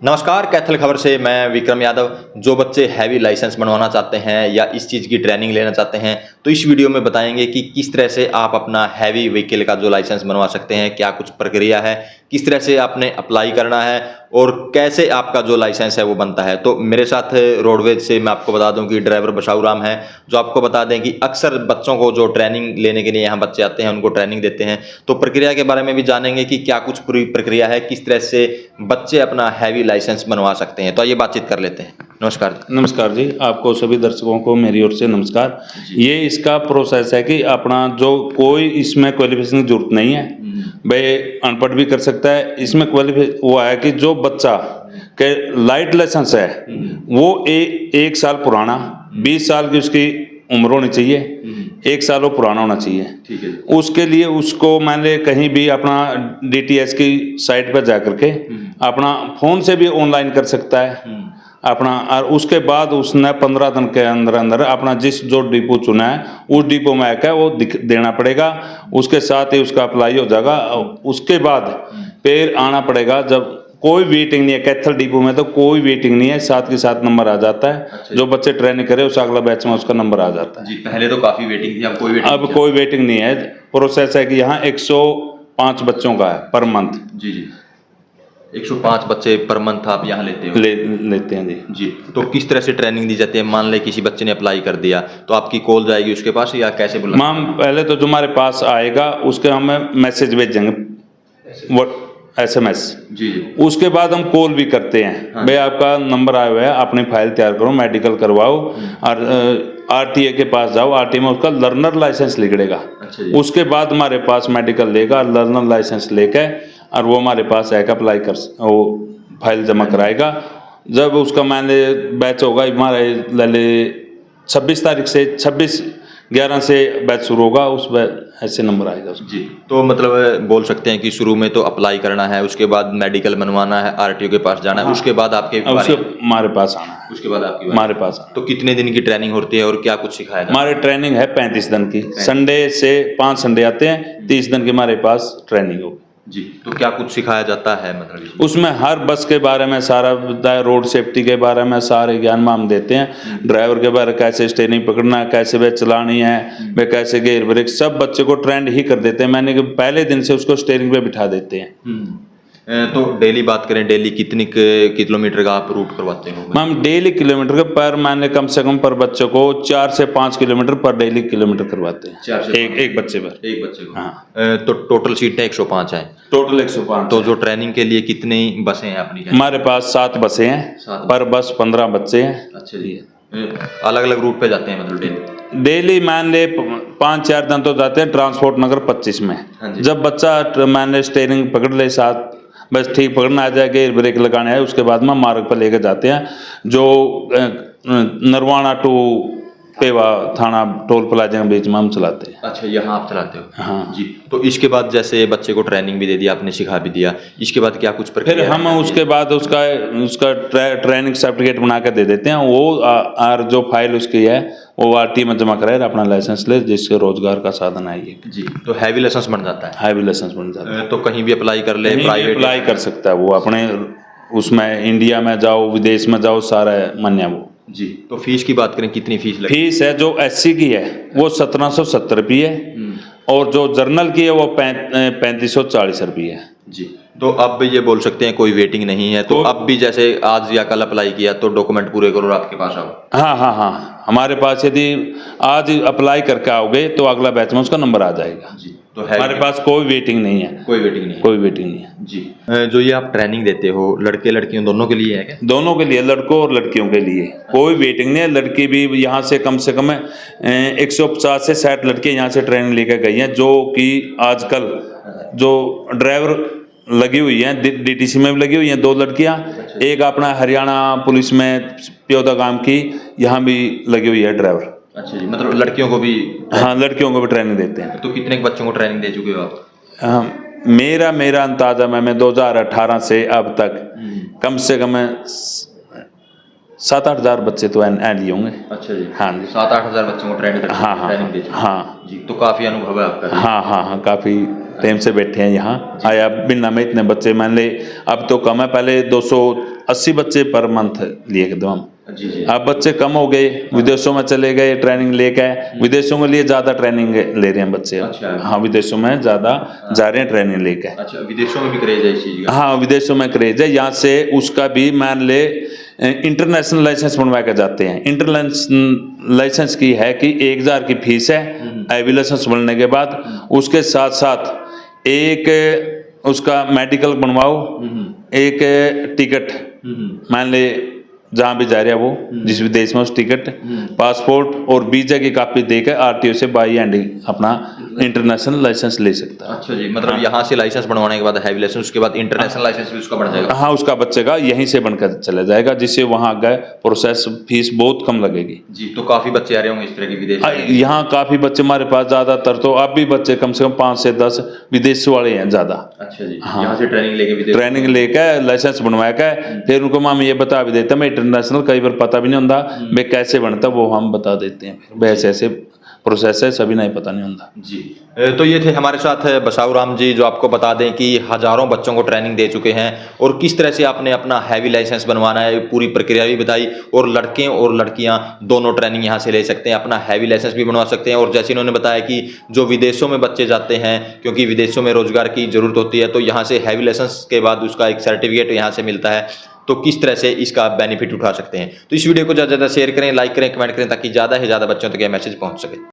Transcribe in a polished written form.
नमस्कार, कैथल खबर से मैं विक्रम यादव। जो बच्चे हैवी लाइसेंस बनवाना चाहते हैं या इस चीज़ की ट्रेनिंग लेना चाहते हैं तो इस वीडियो में बताएंगे कि किस तरह से आप अपना हैवी व्हीकल का जो लाइसेंस बनवा सकते हैं, क्या कुछ प्रक्रिया है, किस तरह से आपने अप्लाई करना है और कैसे आपका जो लाइसेंस है वो बनता है। तो मेरे साथ रोडवेज से मैं आपको बता दूं कि ड्राइवर बशाऊ राम है, जो आपको बता दें कि अक्सर बच्चों को जो ट्रेनिंग लेने के लिए यहाँ बच्चे आते हैं उनको ट्रेनिंग देते हैं। तो प्रक्रिया के बारे में भी जानेंगे कि क्या कुछ पूरी प्रक्रिया है, किस तरह से बच्चे अपना हैवी लाइसेंस बनवा सकते हैं। तो आइए बातचीत कर लेते हैं। नमस्कार। नमस्कार जी, आपको सभी दर्शकों को मेरी ओर से नमस्कार। ये इसका प्रोसेस है कि अपना जो कोई इसमें क्वालिफिकेशन की जरूरत नहीं है, भाई अनपढ़ भी कर सकता है। इसमें क्वालिफिकेशन वो है कि जो बच्चा के लाइट लाइसेंस है वो एक साल पुराना, 20 साल की उसकी उम्र होनी चाहिए, 1 साल वो पुराना होना चाहिए। ठीक है। उसके लिए उसको मान ले कहीं भी अपना DTS की साइट पर जा करके अपना फोन से भी ऑनलाइन कर सकता है अपना, और उसके बाद उसने 15 दिन के अंदर अंदर अपना जिस जो डिपो चुना है उस डिपो में आकर वो देना पड़ेगा। उसके साथ ही उसका अप्लाई हो जाएगा। उसके बाद फिर आना पड़ेगा। जब कोई वेटिंग नहीं है कैथल डिपो में, तो कोई वेटिंग नहीं है, साथ के साथ नंबर आ जाता है। अच्छा। जो बच्चे ट्रेनिंग करे उस अगला बैच में उसका नंबर आ जाता है जी, पहले तो काफी वेटिंग थी, अब कोई वेटिंग अब कोई वेटिंग नहीं है। प्रोसेस है कि यहाँ 105 बच्चों का है पर मंथ। जी जी, 105 बच्चे पर मंथ आप यहाँ लेते हो? लेते हैं जी। जी, तो किस तरह से ट्रेनिंग दी जाती है? मान ले किसी बच्चे ने अप्लाई कर दिया तो आपकी कॉल जाएगी उसके पास या कैसे बुला? मैम पहले तो जो हमारे पास आएगा उसके हमें मैसेज भेजेंगे, वो SMS। जी जी। उसके बाद हम कॉल भी करते हैं। हाँ। भाई आपका नंबर आया हुआ है, अपनी फाइल तैयार करो, मेडिकल करवाओ और RTA के पास जाओ। RTA में उसका लर्नर लाइसेंस निकलेगा। अच्छा जी। उसके बाद हमारे पास मेडिकल लेगा, लर्नर लाइसेंस लेके और वो हमारे पास आएगा, अप्लाई कर वो फाइल जमा कराएगा। जब उसका मैंने बैच होगा हमारे ले 26 तारीख से 26/11 से बैच शुरू होगा, उस ऐसे नंबर आएगा उसका। जी, तो मतलब बोल सकते हैं कि शुरू में तो अप्लाई करना है, उसके बाद मेडिकल बनवाना है, RTO के पास जाना है। हाँ। उसके बाद आपके उसके हमारे पास आना है। उसके बाद आपकी हमारे पास आना। तो कितने दिन की ट्रेनिंग होती है और क्या कुछ सिखाया जाता है? हमारे ट्रेनिंग है 35 दिन की। संडे से 5 संडे आते हैं, 30 दिन की हमारे पास ट्रेनिंग होगी। जी, तो क्या कुछ सिखाया जाता है मतलब? उसमें हर बस के बारे में सारा बताया, रोड सेफ्टी के बारे में सारे ज्ञान में हम देते हैं। ड्राइवर के बारे में कैसे स्टीयरिंग पकड़ना है, कैसे वे चलानी है, वे कैसे गियर ब्रेक, सब बच्चे को ट्रेंड ही कर देते हैं। मैंने कि पहले दिन से उसको स्टीयरिंग पे बिठा देते हैं। तो डेली बात करें, डेली कितनी किलोमीटर का आप रूट करवाते हो? मैम डेली किलोमीटर के पर मैंने कम से कम पर बच्चे को 4 से 5 किलोमीटर पर डेली किलोमीटर करवाते हैं। 4 से एक बच्चे पर। एक बच्चे को? हाँ। तो टोटल सीटें 105 हैं। टोटल 105। तो जो ट्रेनिंग के लिए कितनी बसें हैं अपनी? हमारे पास 7 बसें हैं, 7 पर बस 15 बच्चे हैं। अच्छा जी। अलग अलग रूट पे जाते हैं मतलब डेली? डेली मान ले 5-4 दिन तो जाते हैं ट्रांसपोर्ट नगर 25 में। हाँ जी। जब बच्चा मान ले स्टीयरिंग पकड़ ले, साथ बस ठीक पकड़ना आ जाए, गियर ब्रेक लगाने है, उसके बाद में मार्ग पर लेकर जाते हैं। जो नरवाना टू पेवा थाना टोल प्लाजा के बीच में हम चलाते हैं। अच्छा, यहाँ आप चलाते हो? हाँ जी। तो इसके बाद जैसे बच्चे को ट्रेनिंग भी दे दिया आपने, सिखा भी दिया, इसके बाद क्या कुछ फिर प्रक्रिया? हम उसके बाद उसका ट्रेनिंग सर्टिफिकेट बना कर दे देते हैं। वो और जो फाइल उसकी है वो RTA में जमा कराए, अपना लाइसेंस ले, जिससे रोजगार का साधन आइए। जी, तो हैवी लाइसेंस बन जाता है? हैवी लाइसेंस बन जाता है। तो कहीं भी अप्लाई कर ले, कहीं भी प्राइवेट अप्लाई कर सकता है वो अपने उसमें, इंडिया में जाओ विदेश में जाओ, सारा मान्य वो। जी, तो फीस की बात करें, कितनी फीस लगती फीस है जो SC की है वो 1770 रुपये है, और जो जर्नल की है वो 3540 रुपये है। जी, तो अब भी ये बोल सकते हैं कोई वेटिंग नहीं है, तो अब भी जैसे आज या कल अप्लाई किया तो डॉक्यूमेंट पूरे करो और आपके पास आओ? हाँ, हमारे पास यदि आज अप्लाई करके आओगे तो अगला बैच में उसका नंबर आ जाएगा। जी, तो हमारे पास कोई वेटिंग नहीं है। कोई वेटिंग नहीं है? कोई वेटिंग नहीं है जी। जो ये आप ट्रेनिंग देते हो, लड़के लड़कियों दोनों के लिए है क्या? दोनों के लिए, लड़कों और लड़कियों के लिए कोई वेटिंग नहीं है। लड़की भी यहाँ से कम 150 से 60 लड़के यहाँ से ट्रेनिंग लेकर गई हैं, जो कि आजकल जो ड्राइवर लगी हुई हैं, DTC में भी लगी हुई हैं 2 लड़कियाँ। एक अपना हरियाणा पुलिस में प्योदा काम की, यहाँ भी लगी हुई है ड्राइवर। अच्छा जी, मतलब लड़कियों को भी? हाँ, लड़कियों को भी ट्रेनिंग देते हैं। तो कितने बच्चों को ट्रेनिंग दे चुके हो आप? मेरा अंदाजा मैं 2018 से अब तक कम से कम 7-8 हज़ार बच्चे तो लिए होंगे। अच्छा जी। हाँ जी। 7-8 हज़ार बच्चों को ट्रेनिंग हाँ दे चुके? हाँ। जी, तो काफ़ी अनुभव है आपका? हाँ, काफ़ी टाइम से बैठे हैं यहाँ। आया बिना में इतने बच्चे मान ले, अब तो कम है, पहले 280 बच्चे पर मंथ लिए थे हम। जी जी। अब बच्चे कम हो गए, विदेशों में चले गए ट्रेनिंग लेके, विदेशों के लिए ज्यादा ट्रेनिंग ले रहे हैं बच्चे। अच्छा। हाँ, विदेशों में ज्यादा जा रहे हैं ट्रेनिंग लेके। अच्छा, विदेशों में भी क्रेज है इस चीज का? हाँ, विदेशों में क्रेज है, यहाँ से उसका भी मान ले इंटरनेशनल लाइसेंस बनवा के जाते हैं। इंटरनेशनल लाइसेंस की है कि 1000 की फीस है हैवी लाइसेंस बनने के बाद, उसके साथ साथ एक उसका मेडिकल बनवाओ, एक टिकट मान ले जहाँ भी जा रहे हैं वो जिस भी देश में, उस टिकट, पासपोर्ट और वीजा की कॉपी देकर आरटीओ से बाई हैंड अपना इंटरनेशनल लाइसेंस ले सकता है। अच्छा जी, मतलब यहाँ से लाइसेंस बनवाने के बाद हैवी लाइसेंस, उसके बाद इंटरनेशनल लाइसेंस भी उसका बन जाएगा? हाँ, उसका बच्चे का यहीं से बनकर चला जाएगा, जिससे वहाँ गए प्रोसेस फीस बहुत कम लगेगी जी। तो काफी बच्चे आ रहे होंगे इस तरह के विदेश से? यहाँ काफी बच्चे हमारे पास, ज्यादातर तो अब भी बच्चे कम से कम 5 से 10 विदेश वाले हैं ज्यादा। अच्छा जी। यहाँ से ट्रेनिंग लेके विदेश, ट्रेनिंग लेकर लाइसेंस बनवा के फिर उनको हम ये बता भी देते हैं, मैं इंटरनेशनल कई बार पता भी नहीं होता मैं कैसे बनता, वो हम बता देते हैं। फिर वैसे ऐसे प्रोसेस है, सभी नहीं पता नहीं होता जी। तो ये थे हमारे साथ बसाऊ राम जी, जो आपको बता दें कि हजारों बच्चों को ट्रेनिंग दे चुके हैं और किस तरह से आपने अपना हैवी लाइसेंस बनवाना है, पूरी प्रक्रिया भी बताई। और लड़के और लड़कियां दोनों ट्रेनिंग यहाँ से ले सकते हैं, अपना हैवी लाइसेंस भी बनवा सकते हैं। और जैसे इन्होंने बताया कि जो विदेशों में बच्चे जाते हैं, क्योंकि विदेशों में रोजगार की जरूरत होती है, तो यहाँ से हैवी लाइसेंस के बाद उसका एक सर्टिफिकेट यहाँ से मिलता है, तो किस तरह से इसका बेनिफिट उठा सकते हैं। तो इस वीडियो को ज़्यादा से ज़्यादा शेयर करें, लाइक करें, कमेंट करें, ताकि ज़्यादा से ज़्यादा बच्चों तक यह मैसेज पहुँच सके।